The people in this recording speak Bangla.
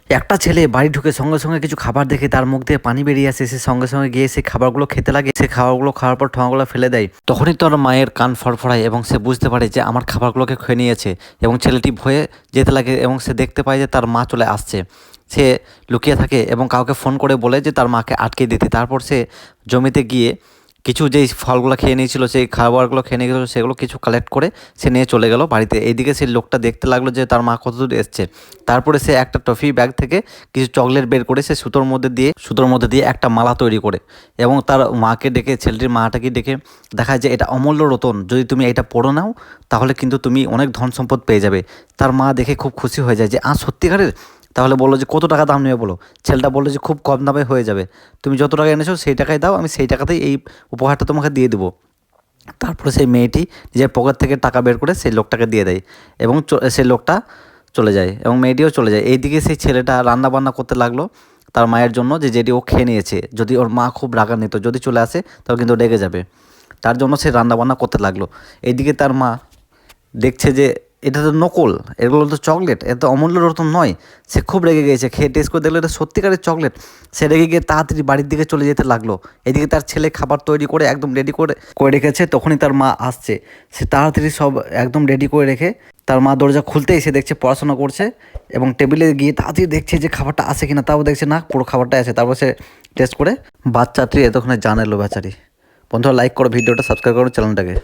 একটা ছেলে বাড়ি ঢুকে সঙ্গে সঙ্গে কিছু খাবার দেখে তার মুখ দিয়ে পানি বেরিয়ে আসে, সে সঙ্গে সঙ্গে গিয়ে সেই খাবারগুলো খেতে লাগে। সে খাবারগুলো খাওয়ার পর ঠোঙাগুলো ফেলে দেয়। তখনই তোর মায়ের কান ফড়ফড়ায় এবং সে বুঝতে পারে যে আমার খাবারগুলোকে খেয়ে নিয়েছে, এবং ছেলেটি ভয়ে যেতে লাগে এবং সে দেখতে পায় যে তার মা চলে আসছে। সে লুকিয়ে থাকে এবং কাউকে ফোন করে বলে যে তার মাকে আটকে দিতে। তারপর সে জমিতে গিয়ে কিছু যেই ফলগুলো খেয়ে নিয়েছিল, সেই খাবারগুলো খেয়ে নিয়ে গেছিলো, সেগুলো কিছু কালেক্ট করে সে নিয়ে চলে গেল বাড়িতে। এইদিকে সেই লোকটা দেখতে লাগলো যে তার মা কতদূর এসছে। তারপরে সে একটা টফি ব্যাগ থেকে কিছু চকলেট বের করে সে সুতোর মধ্যে দিয়ে একটা মালা তৈরি করে এবং তার মাকে ডেকে, ছেলেটির মাটাকে ডেকে দেখায় যে এটা অমূল্য রতন, যদি তুমি এটা পড়ো নাও তাহলে কিন্তু তুমি অনেক ধন সম্পদ পেয়ে যাবে। তার মা দেখে খুব খুশি হয়ে যায় যে সত্যিকারের। তাহলে বললো যে কত টাকা দাম নেবে বলো। ছেলেটা বললো যে খুব কম দামে হয়ে যাবে, তুমি যত টাকা এনেছো সেই টাকায় দাও, আমি সেই টাকাতেই এই উপহারটা তোমাকে দিয়ে দেবো। তারপরে সেই মেয়েটি নিজের পকেট থেকে টাকা বের করে সেই লোকটাকে দিয়ে দেয় এবং সেই লোকটা চলে যায় এবং মেয়েটিও চলে যায়। এইদিকে সেই ছেলেটা রান্না বান্না করতে লাগলো তার মায়ের জন্য, যে যেটি ও খেয়ে নিয়েছে, যদি ওর মা খুব রাগান্বিত যদি চলে আসে তাহলে কিন্তু রেগে যাবে। তার জন্য সে রান্না বান্না করতে লাগলো। এইদিকে তার মা দেখছে যে এটা তো নকল, এগুলো তো চকলেট, এটা তো অমূল্য রতন নয়। সে খুব রেগে গিয়েছে, খেয়ে টেস্ট করে দেখলো এটা সত্যিকারের চকলেট। সে রেগে গিয়ে তাড়াতাড়ি বাড়ির দিকে চলে যেতে লাগলো। এদিকে তার ছেলে খাবার তৈরি করে একদম রেডি করে করে রেখেছে। তখনই তার মা আসছে, সে তাড়াতাড়ি সব একদম রেডি করে রেখে তার মা দরজা খুলতেই সে দেখছে পড়াশোনা করছে এবং টেবিলে গিয়ে তাড়াতাড়ি দেখছে যে খাবারটা আসে কিনা, তাও দেখছে না, পুরো খাবারটা আছে। তারপর সে টেস্ট করে বাচ্চাটি এতক্ষণে জানালো বেচারি। বন্ধুরা লাইক করো ভিডিওটা, সাবস্ক্রাইব করো চ্যানেলটাকে।